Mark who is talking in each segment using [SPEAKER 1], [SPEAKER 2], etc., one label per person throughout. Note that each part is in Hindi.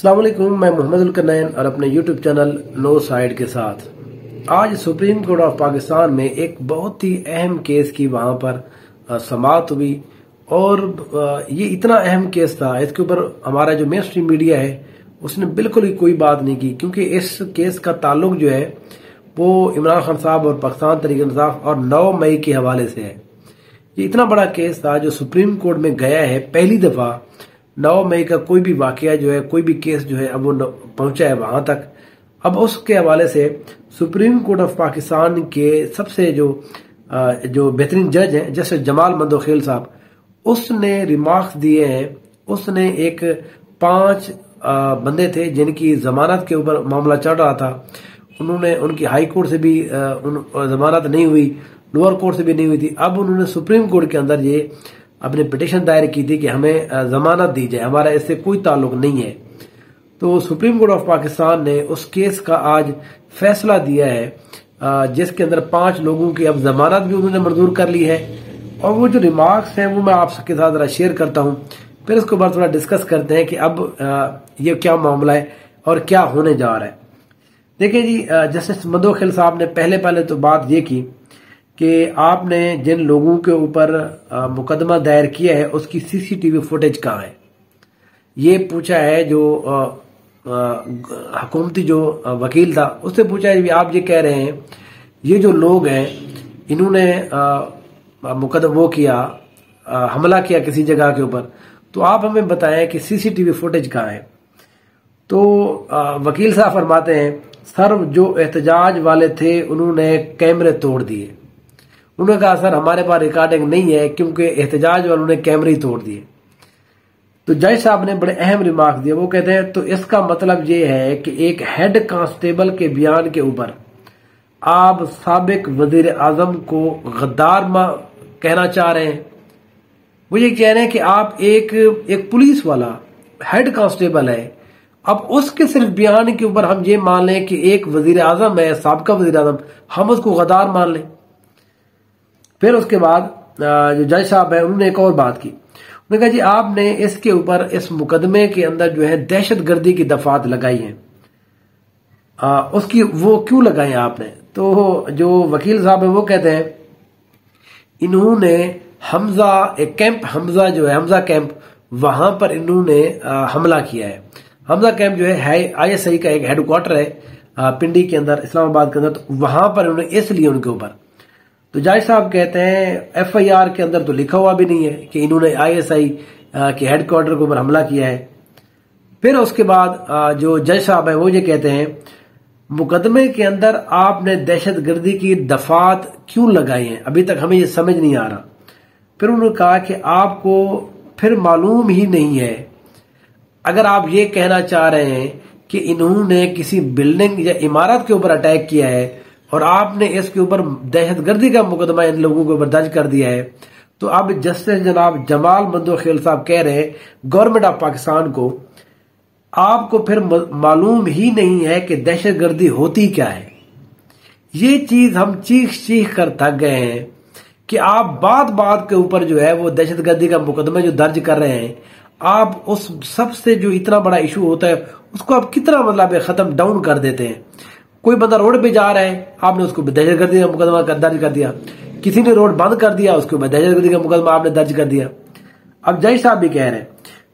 [SPEAKER 1] अस्सलाम वालेकुम, मैं मोहम्मद करनैन और अपने यूट्यूब चैनल नो साइड के साथ आज सुप्रीम कोर्ट ऑफ पाकिस्तान में एक बहुत ही अहम केस की वहां पर समाअत हुई। और ये इतना अहम केस था, इसके ऊपर हमारा जो मेन स्ट्रीम मीडिया है उसने बिल्कुल ही कोई बात नहीं की, क्योंकि इस केस का ताल्लुक जो है वो इमरान खान साहब और पाकिस्तान तहरीक इंसाफ और 9 मई के हवाले से है। ये इतना बड़ा केस था जो सुप्रीम कोर्ट में गया है पहली दफा। 9 मई का कोई भी वाकया जो है, कोई भी केस जो है, अब वो पहुंचा है वहां तक। अब उसके हवाले से सुप्रीम कोर्ट ऑफ पाकिस्तान के सबसे जो बेहतरीन जज हैं जैसे जमाल मंदोखेल साहब, उसने रिमार्क्स दिए हैं। उसने एक 5 बंदे थे जिनकी जमानत के ऊपर मामला चल रहा था, उन्होंने उनकी हाई कोर्ट से भी जमानत नहीं हुई, लोअर कोर्ट से भी नहीं हुई थी। अब उन्होंने सुप्रीम कोर्ट के अंदर ये अपनी पिटीशन दायर की थी कि हमें जमानत दी जाए, हमारा इससे कोई ताल्लुक नहीं है। तो सुप्रीम कोर्ट ऑफ पाकिस्तान ने उस केस का आज फैसला दिया है, जिसके अंदर 5 लोगों की अब जमानत भी उन्होंने मंजूर कर ली है। और वो जो रिमार्क्स हैं वो मैं आपके साथ जरा शेयर करता हूं, फिर उसके बाद थोड़ा डिस्कस करते हैं कि अब ये क्या मामला है और क्या होने जा रहा है। देखिए जी, जस्टिस मंदोखेल साहब ने पहले तो बात ये की कि आपने जिन लोगों के ऊपर मुकदमा दायर किया है उसकी सीसीटीवी फुटेज कहाँ है, ये पूछा है। जो हुकूमती जो वकील था उससे पूछा है, आप ये कह रहे हैं ये जो लोग हैं इन्होंने मुकदमा वो किया, हमला किया किसी जगह के ऊपर, तो आप हमें बताएं कि सीसीटीवी फुटेज कहाँ है। तो वकील साहब फरमाते हैं, सर जो एहतजाज वाले थे उन्होंने कैमरे तोड़ दिए। उन्होंने कहा सर हमारे पास रिकॉर्डिंग नहीं है क्योंकि एहतजाज वालों ने कैमरे ही तोड़ दिए। तो जज साहब ने बड़े अहम रिमार्क दिए। वो कहते हैं तो इसका मतलब ये है कि एक हेड कांस्टेबल के बयान के ऊपर आप साबिक वजीर आजम को गद्दार कहना चाह रहे हैं। वो ये कह रहे हैं कि आप एक पुलिस वाला हेड कांस्टेबल है, अब उसके सिर्फ बयान के ऊपर हम ये मान लें कि एक वजीर आजम है, साबिका वजीर आजम, हम उसको गद्दार मान लें। फिर उसके बाद जो जज साहब है उन्होंने एक और बात की। उन्होंने कहा जी आपने इसके ऊपर इस मुकदमे के अंदर जो है दहशतगर्दी की दफात लगाई है, उसकी वो क्यों लगाई आपने। तो जो वकील साहब है वो कहते हैं इन्होंने हमजा, एक कैंप हमजा जो है, हमजा कैंप, वहां पर इन्होंने हमला किया है। हमजा कैंप जो है ISI का एक हेडक्वार्टर है पिंडी के अंदर, इस्लामाबाद के अंदर, तो वहां पर उन्होंने इसलिए उनके ऊपर। तो जज साहब कहते हैं FIR के अंदर तो लिखा हुआ भी नहीं है कि इन्होंने ISI के हेडक्वार्टर के ऊपर हमला किया है। फिर उसके बाद जो जज साहब है वो ये कहते हैं मुकदमे के अंदर आपने दहशतगर्दी की दफात क्यों लगाई है, अभी तक हमें ये समझ नहीं आ रहा। फिर उन्होंने कहा कि आपको फिर मालूम ही नहीं है, अगर आप ये कहना चाह रहे हैं कि इन्होंने किसी बिल्डिंग या इमारत के ऊपर अटैक किया है और आपने इसके ऊपर दहशतगर्दी का मुकदमा इन लोगों के ऊपर दर्ज कर दिया है, तो अब जस्टिस जनाब जमाल मंदोखेल साहब कह रहे हैं गवर्नमेंट ऑफ पाकिस्तान को, आपको फिर मालूम ही नहीं है कि दहशतगर्दी होती क्या है। ये चीज हम चीख कर थक गए हैं कि आप बात के ऊपर जो है वो दहशतगर्दी का मुकदमा जो दर्ज कर रहे हैं, आप उस सबसे जो इतना बड़ा इशू होता है उसको आप कितना मतलब खत्म डाउन कर देते हैं। कोई बंदा रोड पे जा रहा है, आपने उसको दहशतगर्दी का मुकदमा दर्ज कर दिया। किसी ने रोड बंद कर दिया, उसके ऊपर दहशतगर्दी का मुकदमा आपने दर्ज कर दिया। अब जज साहब भी कह रहे हैं,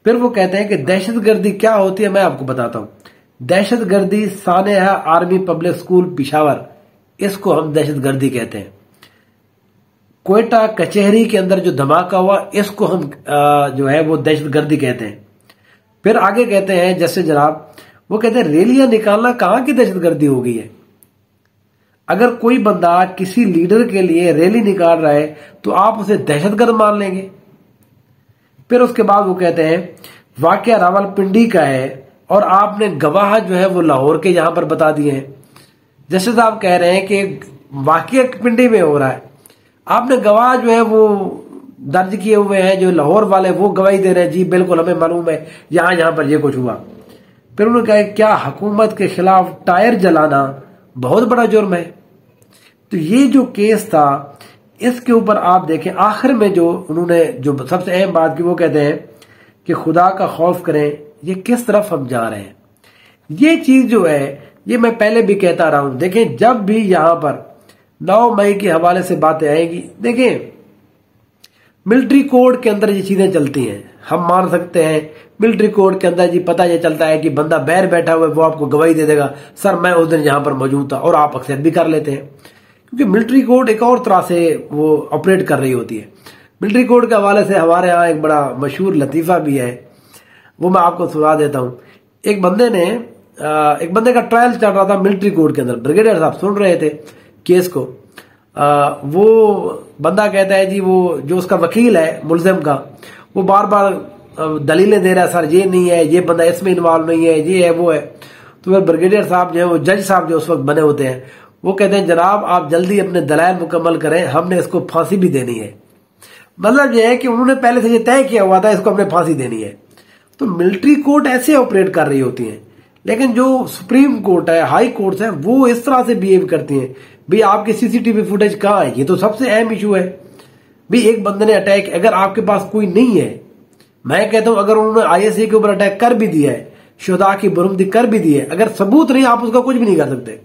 [SPEAKER 1] फिर वो कहते हैं कि दहशतगर्दी क्या होती है मैं आपको बताता हूं। दहशतगर्दी सानेहा आर्मी पब्लिक स्कूल पिशावर, इसको हम दहशतगर्दी कहते हैं। क्वेटा कचहरी के अंदर जो धमाका हुआ, इसको हम जो है वो दहशतगर्दी कहते हैं। फिर आगे कहते हैं जैसे जनाब, वो कहते हैं रैलियां निकालना कहां की दहशतगर्दी हो गई है। अगर कोई बंदा किसी लीडर के लिए रैली निकाल रहा है तो आप उसे दहशतगर्द मान लेंगे। फिर उसके बाद वो कहते हैं वाकया रावलपिंडी का है और आपने गवाह जो है वो लाहौर के यहां पर बता दिए हैं। जैसे साहब कह रहे हैं कि वाकया पिंडी में हो रहा है, आपने गवाह जो है वो दर्ज किए हुए हैं, जो लाहौर वाले वो गवाही दे रहे हैं जी बिल्कुल हमें मालूम है यहां पर ये कुछ हुआ। फिर उन्होंने कहा क्या हुकूमत के खिलाफ टायर जलाना बहुत बड़ा जुर्म है। तो ये जो केस था इसके ऊपर आप देखें आखिर में जो उन्होंने जो सबसे अहम बात की, वो कहते हैं कि खुदा का खौफ करें, ये किस तरफ हम जा रहे हैं। ये चीज जो है ये मैं पहले भी कहता रहा हूं। देखें, जब भी यहां पर 9 मई के हवाले से बातें आएंगी, देखें मिलिट्री कोड के अंदर ये चीजें चलती हैं। हम मान सकते हैं मिलिट्री कोड के अंदर जी पता ये चलता है कि बंदा बाहर बैठा हुआ है, वो आपको गवाही दे देगा, सर मैं उस दिन यहां पर मौजूद था, और आप एक्सेप्ट भी कर लेते हैं, क्योंकि मिलिट्री कोड एक और तरह से वो ऑपरेट कर रही होती है। मिलिट्री कोड के हवाले से हमारे यहाँ एक बड़ा मशहूर लतीफा भी है, वो मैं आपको सुना देता हूँ। एक बंदे का ट्रायल चल रहा था मिलिट्री कोड के अंदर, ब्रिगेडियर साहब सुन रहे थे केस को। वो बंदा कहता है जी, वो जो उसका वकील है मुलजिम का, वो बार बार दलीलें दे रहा है, सर ये नहीं है, ये बंदा इसमें इन्वॉल्व नहीं है, ये है वो है। तो फिर ब्रिगेडियर साहब जो है, वो जज साहब जो उस वक्त बने होते हैं, वो कहते हैं जनाब आप जल्दी अपने दलाइल मुकम्मल करें, हमने इसको फांसी भी देनी है। मतलब ये है कि उन्होंने पहले से ये तय किया हुआ था इसको हमने फांसी देनी है। तो मिलिट्री कोर्ट ऐसे ऑपरेट कर रही होती है, लेकिन जो सुप्रीम कोर्ट है, हाई कोर्ट है, वो इस तरह से बिहेव करती है। भाई आपकी सीसीटीवी फुटेज कहाँ है, ये तो सबसे अहम इशू है। भाई एक बंदे ने अटैक, अगर आपके पास कोई नहीं है, मैं कहता हूं अगर उन्होंने आईएसए के ऊपर अटैक कर भी दिया है, शुहदा की बरुमदी कर भी दी है, अगर सबूत नहीं, आप उसका कुछ भी नहीं कर सकते।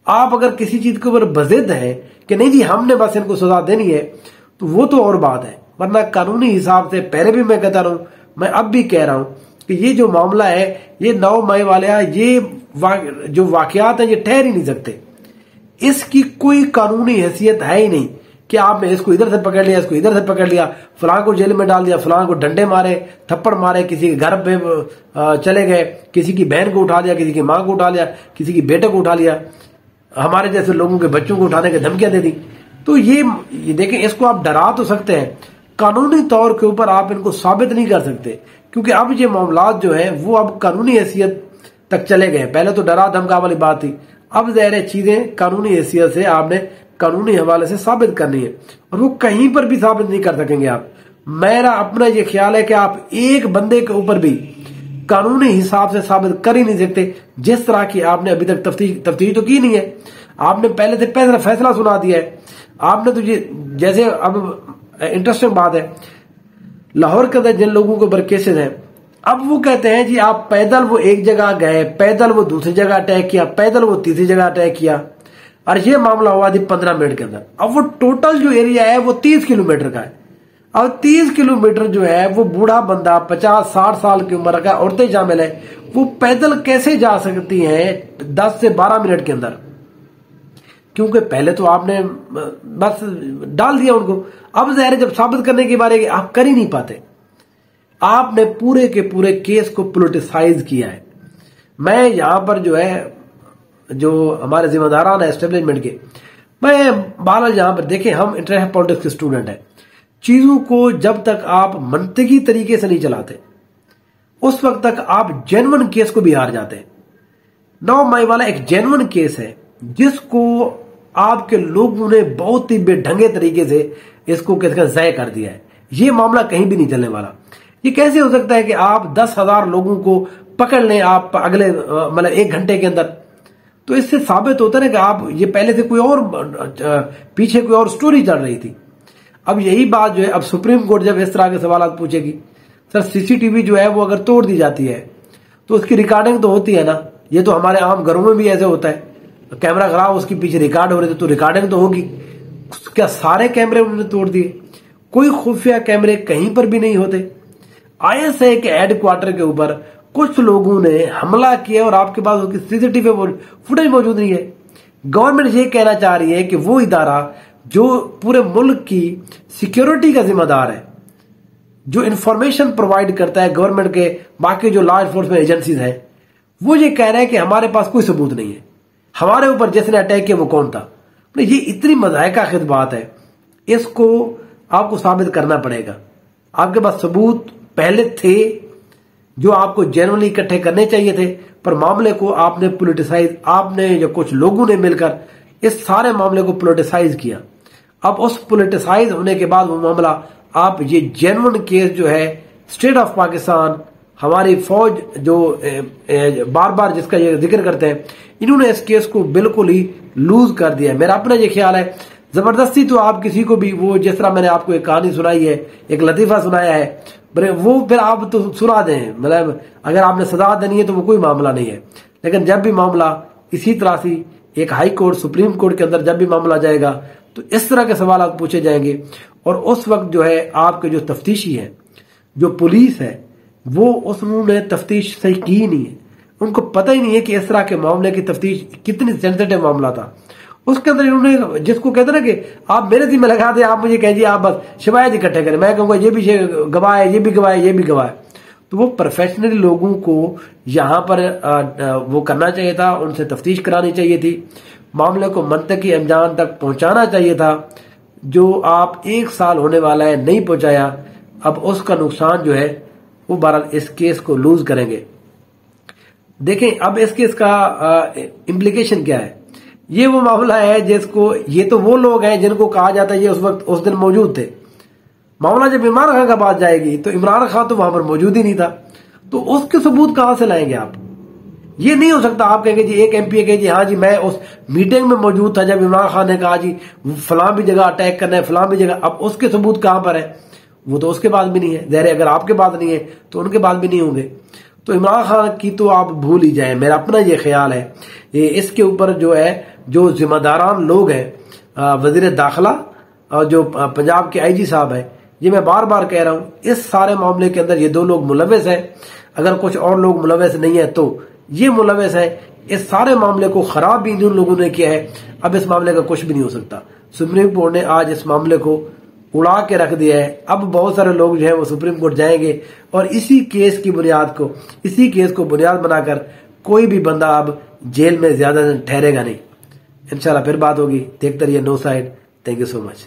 [SPEAKER 1] आप अगर किसी चीज के ऊपर बजिद है कि नहीं जी हमने बस इनको सजा देनी है, तो वो तो और बात है। वरना कानूनी हिसाब से, पहले भी मैं कहता रहा हूं, मैं अब भी कह रहा हूं कि ये जो मामला है, ये 9 मई वाले ये जो वाकयात है, ये ठहर ही नहीं सकते। इसकी कोई कानूनी हैसियत है ही नहीं कि आपने इसको इधर से पकड़ लिया, इसको इधर से पकड़ लिया, फलां को जेल में डाल दिया, फलां को डंडे मारे, थप्पड़ मारे, किसी के घर पे चले गए, किसी की बहन को उठा लिया, किसी की मां को उठा लिया, किसी की बेटे को उठा लिया, हमारे जैसे लोगों के बच्चों को उठाने की धमकियां दे दी। तो ये देखें, इसको आप डरा तो सकते हैं, कानूनी तौर के ऊपर आप इनको साबित नहीं कर सकते, क्योंकि अब ये मामलात जो है वो अब कानूनी हैसियत तक चले गए। पहले तो डरा धमका वाली बात थी, अब ज़ाहिर चीजें कानूनी हैसियत से आपने कानूनी हवाले से साबित करनी है, और वो कहीं पर भी साबित नहीं कर सकेंगे आप। मेरा अपना ये ख्याल है कि आप एक बंदे के ऊपर भी कानूनी हिसाब से साबित कर ही नहीं सकते, जिस तरह की आपने अभी तक तफ्तीश तो की नहीं है। आपने पहले से फैसला सुना दिया है आपने। तो ये जैसे अब इंटरेस्टिंग बात है, लाहौर के अंदर जिन लोगों के ऊपर केसेस हैं, अब वो कहते हैं जी आप पैदल वो एक जगह गए, पैदल वो दूसरी जगह अटैक किया, पैदल वो तीसरी जगह अटैक किया, और ये मामला हुआ थी 15 मिनट के अंदर। अब वो टोटल जो एरिया है वो 30 किलोमीटर का है। अब 30 किलोमीटर जो है वो बूढ़ा बंदा 50-60 साल की उम्र का, औरतें शामिल है, वो पैदल कैसे जा सकती हैं 10 से 12 मिनट के अंदर? क्योंकि पहले तो आपने बस डाल दिया उनको। अब ज़ाहिर जब साबित करने की बारी आप कर ही नहीं पाते। आपने पूरे के पूरे केस को पोलिटिसाइज किया है। मैं यहां पर जो है, जो हमारे जिम्मेदारान है एस्टेब्लिशमेंट के, मैं बहरहाल यहां पर देखें, हम इंटरनेशनल पॉलिटिक्स के स्टूडेंट हैं। चीजों को जब तक आप मंतकी तरीके से नहीं चलाते, उस वक्त तक आप जेन्युइन केस को भी हार जाते हैं। 9 मई वाला एक जेन्युइन केस है, जिसको आपके लोगों ने बहुत ही बेढंगे तरीके से इसको ज़ाय कर दिया है। ये मामला कहीं भी नहीं चलने वाला। ये कैसे हो सकता है कि आप 10,000 लोगों को पकड़ लें आप अगले मतलब 1 घंटे के अंदर? तो इससे साबित होता है कि आप ये पहले से कोई और पीछे कोई और स्टोरी चल रही थी। अब यही बात जो है, अब सुप्रीम कोर्ट जब इस तरह के सवाल पूछेगी, सर सीसीटीवी जो है वो अगर तोड़ दी जाती है तो उसकी रिकॉर्डिंग तो होती है ना। ये तो हमारे आम घरों में भी ऐसे होता है, कैमरा खराब, उसके पीछे रिकॉर्ड हो रहे थे तो रिकॉर्डिंग तो होगी। क्या सारे कैमरे उन्होंने तोड़ दिए? कोई खुफिया कैमरे कहीं पर भी नहीं होते। आईएसआई के हेडक्वार्टर के ऊपर कुछ लोगों ने हमला किया और आपके पास उसकी सीसीटीवी फुटेज मौजूद नहीं है। गवर्नमेंट ये कहना चाह रही है कि वो इदारा जो पूरे मुल्क की सिक्योरिटी का जिम्मेदार है, जो इंफॉर्मेशन प्रोवाइड करता है गवर्नमेंट के बाकी जो लॉ एनफोर्समेंट एजेंसीज हैं, वो ये कह रहे हैं कि हमारे पास कोई सबूत नहीं है, हमारे ऊपर जिसने अटैक किया वो कौन था। ये इतनी मजायका खिद बात है, इसको आपको साबित करना पड़ेगा। आपके पास सबूत पहले थे जो आपको जेन्युइनली इकट्ठे करने चाहिए थे, पर मामले को आपने पोलिटिसाइज, आपने या कुछ लोगों ने मिलकर इस सारे मामले को पोलिटिसाइज किया। अब उस पोलिटिसाइज होने के बाद वो मामला, आप ये जेन्युइन केस जो है स्टेट ऑफ पाकिस्तान, हमारी फौज जो बार बार जिसका ये जिक्र करते हैं, इन्होंने इस केस को बिल्कुल ही लूज कर दिया है। मेरा अपना ये ख्याल है, जबरदस्ती तो आप किसी को भी, वो जिस तरह मैंने आपको एक कहानी सुनाई है, एक लतीफा सुनाया है, वो फिर आप तो सुना दें, मतलब अगर आपने सजा देनी है तो वो कोई मामला नहीं है। लेकिन जब भी मामला इसी तरह से एक हाई कोर्ट, सुप्रीम कोर्ट के अंदर जब भी मामला जाएगा तो इस तरह के सवाल पूछे जाएंगे, और उस वक्त जो है आपके जो तफ्तीशी है, जो पुलिस है, वो उन्होंने तफ्तीश सही की ही नहीं है। उनको पता ही नहीं है कि इस तरह के मामले की तफ्तीश कितनी सेंसिटिव मामला था। उसके अंदर इन्होंने, जिसको कहते ना कि आप मेरे जिम्मे लगा दे, आप मुझे कहिए आप बस शिवायत इकट्ठे करें, मैं कहूँगा ये भी गवाह है, ये भी गवाह है, ये भी गवाह है। तो वो प्रोफेशनली लोगों को यहाँ पर वो करना चाहिए था, उनसे तफ्तीश करानी चाहिए थी, मामले को मंतकी अंजाम तक पहुंचाना चाहिए था। जो आप 1 साल होने वाला है नहीं पहुंचाया, अब उसका नुकसान जो है वो बहरहाल इस केस को लूज करेंगे। देखें अब इस केस का इम्प्लीकेशन क्या है। ये वो मामला है जिसको, ये तो वो लोग हैं जिनको कहा जाता है ये उस वक्त उस दिन मौजूद थे। मामला जब इमरान खान का बात जाएगी तो इमरान खान तो वहां पर मौजूद ही नहीं था, तो उसके सबूत कहां से लाएंगे आप। ये नहीं हो सकता आप कहेंगे जी, एक एमपी कहे जी हाँ जी मैं उस मीटिंग में मौजूद था जब इमरान खान ने कहा जी फलां भी जगह अटैक करना है, फलां भी जगह। अब उसके सबूत कहां पर है, वो तो उसके पास भी नहीं है। ज़ाहिर है अगर आपके पास नहीं है तो उनके पास भी नहीं होंगे। तो इमरान खान की तो आप भूल ही जाए, मेरा अपना ये ख्याल है। ये इसके ऊपर जो है जो जिम्मेदारान लोग हैं, वजीर दाखिला और जो पंजाब के आईजी साहब है, ये मैं बार बार कह रहा हूं, इस सारे मामले के अंदर ये 2 लोग मुलविस हैं। अगर कुछ और लोग मुलविस नहीं है तो ये मुलविस है। इस सारे मामले को खराब भी इन लोगों ने किया है। अब इस मामले का कुछ भी नहीं हो सकता। सुप्रीम कोर्ट ने आज इस मामले को उड़ा के रख दिया है। अब बहुत सारे लोग जो है वो सुप्रीम कोर्ट जाएंगे और इसी केस की बुनियाद को, इसी केस को बुनियाद बनाकर कोई भी बंदा अब जेल में ज्यादा दिन ठहरेगा नहीं। इंशाल्लाह फिर बात होगी। देखते रहिए no side. Thank you so much.